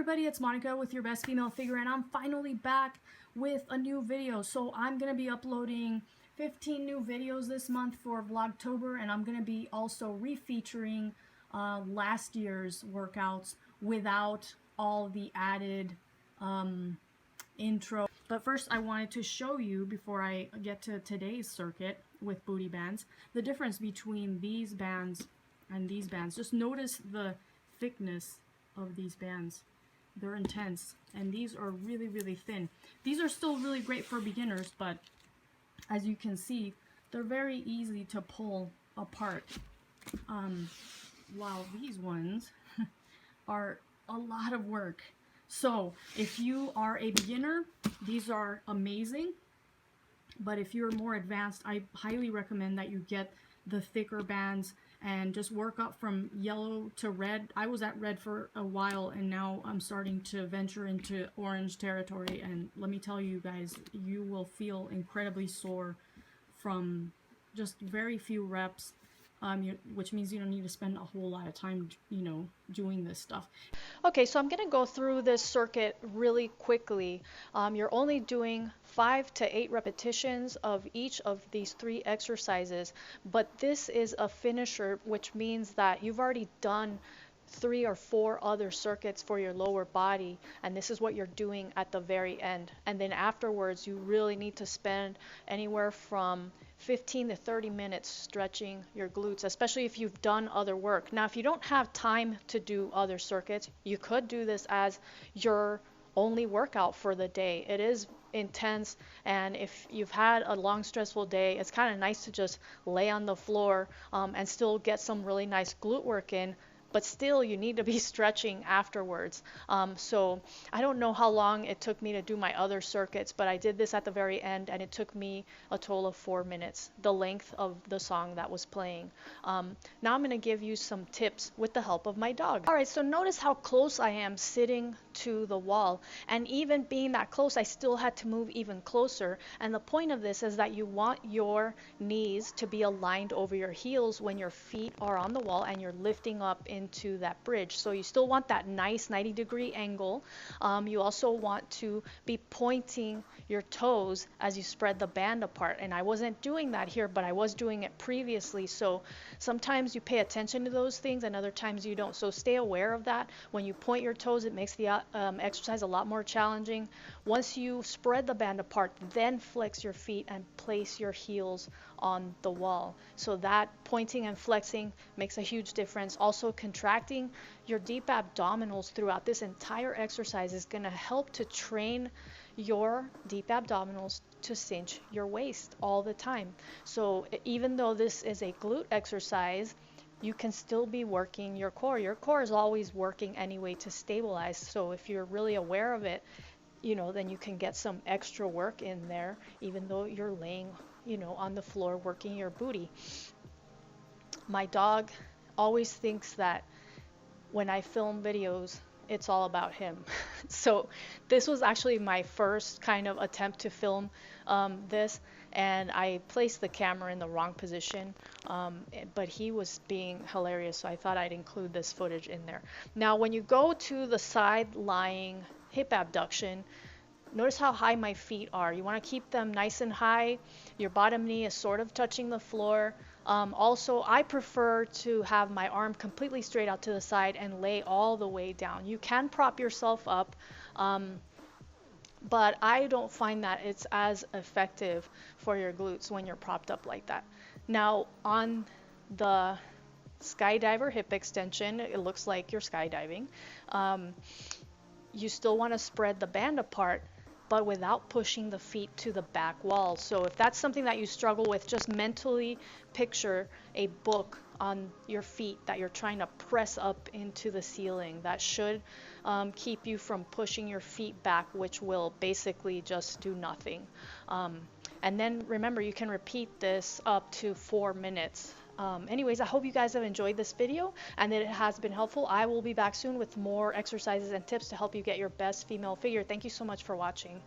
everybody, it's Monica with your best female figure, and I'm finally back with a new video. So I'm going to be uploading 15 new videos this month for Vlogtober, and I'm going to be also refeaturing last year's workouts without all the added intro. But first I wanted to show you, before I get to today's circuit with booty bands, the difference between these bands and these bands. Just notice the thickness of these bands. They're intense, and these are really, really thin. These are still really great for beginners, but as you can see, they're very easy to pull apart. While these ones are a lot of work. So if you are a beginner, these are amazing. But if you're more advanced, I highly recommend that you get the thicker bands and just work up from yellow to red. I was at red for a while, and now I'm starting to venture into orange territory, and let me tell you guys, you will feel incredibly sore from just very few reps, which means you don't need to spend a whole lot of time, doing this stuff. Okay, so I'm going to go through this circuit really quickly. You're only doing 5 to 8 repetitions of each of these 3 exercises, but this is a finisher, which means that you've already done 3 or 4 other circuits for your lower body, and this is what you're doing at the very end. And then afterwards, you really need to spend anywhere from 15 to 30 minutes stretching your glutes, especially if you've done other work. Now, if you don't have time to do other circuits, you could do this as your only workout for the day. It is intense, and if you've had a long, stressful day, it's kind of nice to just lay on the floor and still get some really nice glute work in. But still, you need to be stretching afterwards. So I don't know how long it took me to do my other circuits, but I did this at the very end, and it took me a total of 4 minutes, the length of the song that was playing. Now I'm going to give you some tips with the help of my dog. All right, so notice how close I am sitting to the wall, and even being that close, I still had to move even closer. And the point of this is that you want your knees to be aligned over your heels when your feet are on the wall and you're lifting up into that bridge. So you still want that nice 90-degree angle. You also want to be pointing your toes as you spread the band apart, and I wasn't doing that here, but I was doing it previously. So sometimes you pay attention to those things and other times you don't, so stay aware of that. When you point your toes, it makes the exercise a lot more challenging. Once you spread the band apart, then flex your feet and place your heels on the wall. So that pointing and flexing makes a huge difference. Also, contracting your deep abdominals throughout this entire exercise is going to help to train your deep abdominals to cinch your waist all the time. So even though this is a glute exercise, you can still be working your core. Your core is always working anyway to stabilize. So if you're really aware of it, then you can get some extra work in there, even though you're laying, on the floor working your booty. My dog always thinks that when I film videos, it's all about him. So this was actually my first kind of attempt to film this, and I placed the camera in the wrong position, but he was being hilarious, so I thought I'd include this footage in there. Now, when you go to the side lying hip abduction, notice how high my feet are. You want to keep them nice and high. Your bottom knee is sort of touching the floor. Also, I prefer to have my arm completely straight out to the side and lay all the way down. You can prop yourself up, but I don't find that it's as effective for your glutes when you're propped up like that. Now, on the skydiver hip extension, it looks like you're skydiving. You still want to spread the band apart, but without pushing the feet to the back wall. So if that's something that you struggle with, just mentally picture a book on your feet that you're trying to press up into the ceiling. That should keep you from pushing your feet back, which will basically just do nothing. And then remember, you can repeat this up to 4 minutes. Anyways, I hope you guys have enjoyed this video and that it has been helpful. I will be back soon with more exercises and tips to help you get your best female figure. Thank you so much for watching.